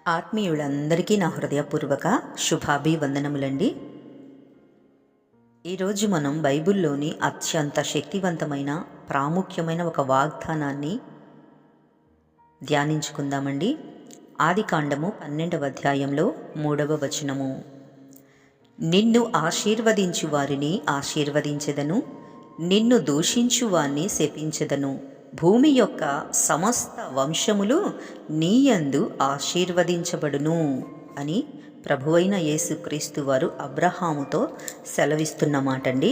ఆత్మీయులందరికీ నా హృదయపూర్వక శుభాభివందనములండి. ఈరోజు మనం బైబిల్లోని అత్యంత శక్తివంతమైన ప్రాముఖ్యమైన ఒక వాగ్దానాన్ని ధ్యానించుకుందామండి. ఆదికాండము 12వ అధ్యాయంలో 3వ వచనము. నిన్ను ఆశీర్వదించు వారిని ఆశీర్వదించెదను, నిన్ను దూషించు వారిని శపించెదను. భూమి యొక్క సమస్త వంశములు నీయందు ఆశీర్వదించబడును అని ప్రభువైన యేసుక్రీస్తు వారు అబ్రహాముతో సెలవిస్తున్న మాటండి.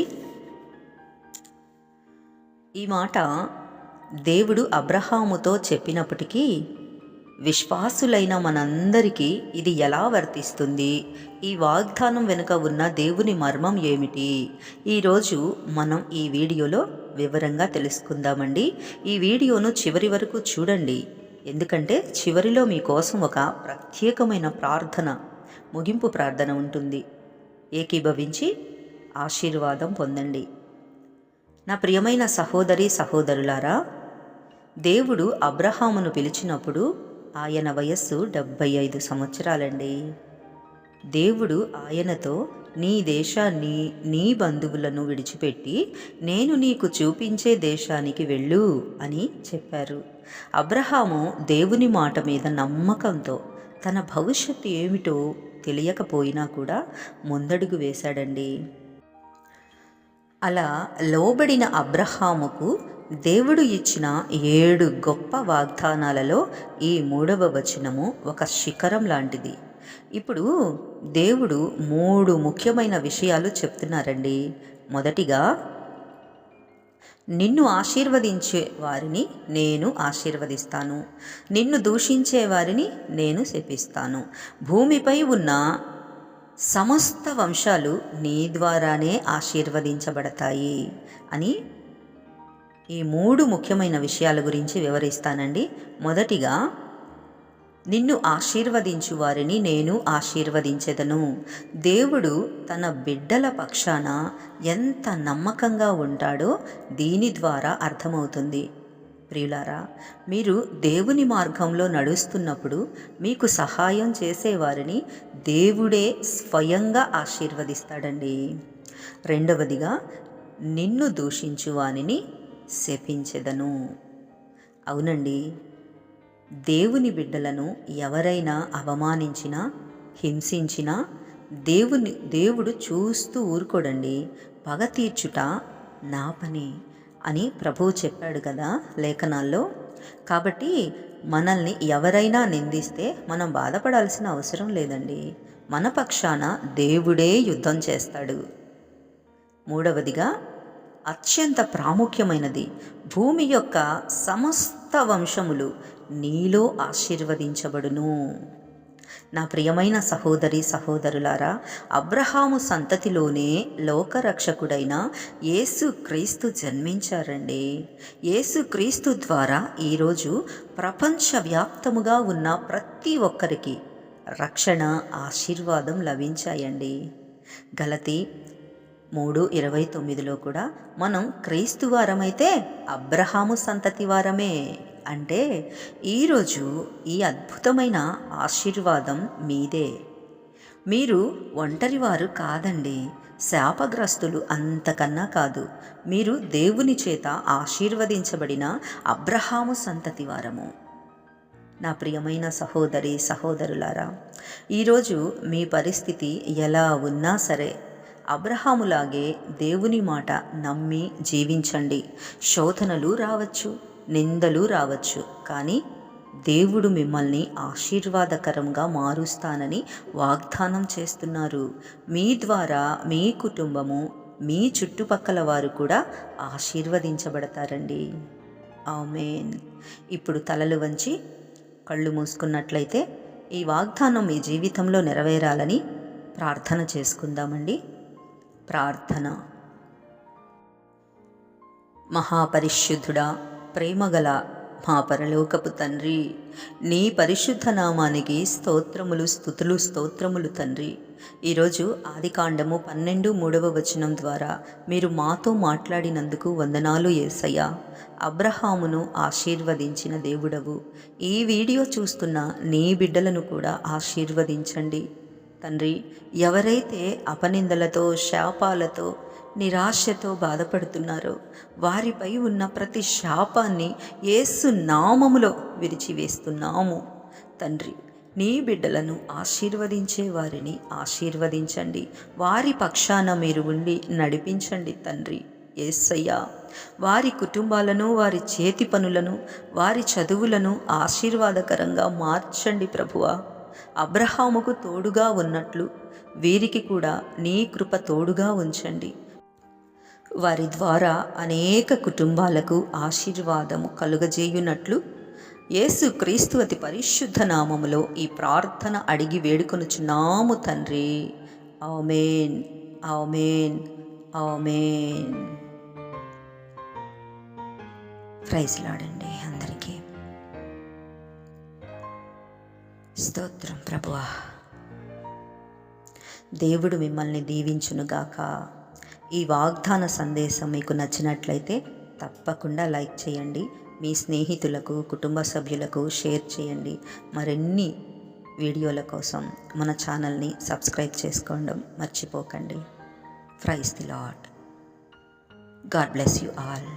ఈ మాట దేవుడు అబ్రహాముతో చెప్పినప్పటికీ విశ్వాసులైన మనందరికీ ఇది ఎలా వర్తిస్తుంది, ఈ వాగ్దానం వెనుక ఉన్న దేవుని మర్మం ఏమిటి, ఈరోజు మనం ఈ వీడియోలో వివరంగా తెలుసుకుందామండి. ఈ వీడియోను చివరి వరకు చూడండి, ఎందుకంటే చివరిలో మీకోసం ఒక ప్రత్యేకమైన ప్రార్థన, ముగింపు ప్రార్థన ఉంటుంది. ఏకీభవించి ఆశీర్వాదం పొందండి. నా ప్రియమైన సహోదరి సహోదరులారా, దేవుడు అబ్రహామును పిలిచినప్పుడు ఆయన వయస్సు 75 సంవత్సరాలండి. దేవుడు ఆయనతో నీ దేశాన్ని, నీ బంధువులను విడిచిపెట్టి నేను నీకు చూపించే దేశానికి వెళ్ళు అని చెప్పారు. అబ్రహాము దేవుని మాట మీద నమ్మకంతో తన భవిష్యత్తు ఏమిటో తెలియకపోయినా కూడా ముందడుగు వేశాడండి. అలా లోబడిన అబ్రహాముకు దేవుడు ఇచ్చిన 7 గొప్ప వాగ్దానాలలో ఈ 3వ వచనము ఒక శిఖరం లాంటిది. ఇప్పుడు దేవుడు 3 ముఖ్యమైన విషయాలు చెప్తున్నారండి. మొదటిగా, నిన్ను ఆశీర్వదించే వారిని నేను ఆశీర్వదిస్తాను, నిన్ను దూషించే వారిని నేను శపిస్తాను, భూమిపై ఉన్న సమస్త వంశాలు నీ ద్వారానే ఆశీర్వదించబడతాయి అని ఈ 3 ముఖ్యమైన విషయాల గురించి వివరిస్తానండి. మొదటిగా, నిన్ను ఆశీర్వదించు వారిని నేను ఆశీర్వదించెదను. దేవుడు తన బిడ్డల పక్షాన ఎంత నమ్మకంగా ఉంటాడో దీని ద్వారా అర్థమవుతుంది. ప్రియులారా, మీరు దేవుని మార్గంలో నడుస్తున్నప్పుడు మీకు సహాయం చేసేవారిని దేవుడే స్వయంగా ఆశీర్వదిస్తాడండి. రెండవదిగా, నిన్ను దూషించు వానిని శపించెదను. అవునండి, దేవుని బిడ్డలను ఎవరైనా అవమానించినా, హింసించినా దేవుడు చూస్తూ ఊరుకోడండి. పగ తీర్చుట నా పని అని ప్రభువు చెప్పాడు కదా లేఖనాల్లో. కాబట్టి మనల్ని ఎవరైనా నిందిస్తే మనం బాధపడాల్సిన అవసరం లేదండి. మన పక్షాన దేవుడే యుద్ధం చేస్తాడు. మూడవదిగా, అత్యంత ప్రాముఖ్యమైనది, భూమి యొక్క సమస్త వంశములు నీలో ఆశీర్వదించబడును. నా ప్రియమైన సహోదరి సహోదరులారా, అబ్రహాము సంతతిలోనే లోకరక్షకుడైన యేసుక్రీస్తు జన్మించారండి. యేసుక్రీస్తు ద్వారా ఈరోజు ప్రపంచవ్యాప్తముగా ఉన్న ప్రతి ఒక్కరికి రక్షణ, ఆశీర్వాదం లభించాయండి. గలతీ 3:29లో కూడా మనం క్రీస్తు వారమైతే అబ్రహాము సంతతి వారమే అంటే ఈరోజు ఈ అద్భుతమైన ఆశీర్వాదం మీదే. మీరు ఒంటరివారు కాదండి, శాపగ్రస్తులు అంతకన్నా కాదు. మీరు దేవుని చేత ఆశీర్వదించబడిన అబ్రహాము సంతతి వారము. నా ప్రియమైన సహోదరి సహోదరులారా, ఈరోజు మీ పరిస్థితి ఎలా ఉన్నా సరే అబ్రహాములాగే దేవుని మాట నమ్మి జీవించండి. శోధనలు రావచ్చు, నిందలు రావచ్చు, కానీ దేవుడు మిమ్మల్ని ఆశీర్వాదకరంగా మారుస్తానని వాగ్దానం చేస్తున్నారు. మీ ద్వారా మీ కుటుంబము, మీ చుట్టుపక్కల వారు కూడా ఆశీర్వదించబడతారండి. ఆమేన్. ఇప్పుడు తలలు వంచి కళ్ళు మూసుకున్నట్లయితే ఈ వాగ్దానం మీ జీవితంలో నెరవేరాలని ప్రార్థన చేసుకుందామండి. ప్రార్థన. మహాపరిశుద్ధుడా, ప్రేమగల మా పరలోకపు తండ్రి, నీ పరిశుద్ధ నామానికి స్తోత్రములు, స్తుతులు, స్తోత్రములు తండ్రి. ఈరోజు ఆదికాండము 12:3 ద్వారా మీరు మాతో మాట్లాడినందుకు వందనాలు యేసయ్యా. అబ్రహామును ఆశీర్వదించిన దేవుడవు, ఈ వీడియో చూస్తున్న నీ బిడ్డలను కూడా ఆశీర్వదించండి తండ్రి. ఎవరైతే అపనిందలతో, శాపాలతో, నిరాశతో బాధపడుతున్నారో వారిపై ఉన్న ప్రతి శాపాన్ని యేసు నామములో విరిచివేస్తున్నాము తండ్రి. నీ బిడ్డలను ఆశీర్వదించే వారిని ఆశీర్వదించండి, వారి పక్షాన మీరు ఉండి నడిపించండి తండ్రి యేసయ్యా. వారి కుటుంబాలను, వారి చేతి పనులను, వారి చదువులను ఆశీర్వాదకరంగా మార్చండి ప్రభువా. అబ్రహాముకు తోడుగా ఉన్నట్లు వీరికి కూడా నీ కృప తోడుగా ఉంచండి. వారి ద్వారా అనేక కుటుంబాలకు ఆశీర్వాదము కలుగజేయునట్లు యేసు క్రీస్తు అతి పరిశుద్ధ నామములో ఈ ప్రార్థన అడిగి వేడుకొనుచున్నాము తండ్రి. ఆమేన్, ఆమేన్, ఆమేన్. ప్రైజ్ లార్డ్ అందరికీ. స్తోత్రం ప్రభువా. దేవుడు మిమ్మల్ని దీవించునుగాక. ఈ వాగ్దాన సందేశం మీకు నచ్చినట్లయితే తప్పకుండా లైక్ చేయండి, మీ స్నేహితులకు, కుటుంబ సభ్యులకు షేర్ చేయండి. మరిన్ని వీడియోల కోసం మన ఛానల్ని సబ్స్క్రైబ్ చేసుకోవడం మర్చిపోకండి. Praise the Lord. God bless you all.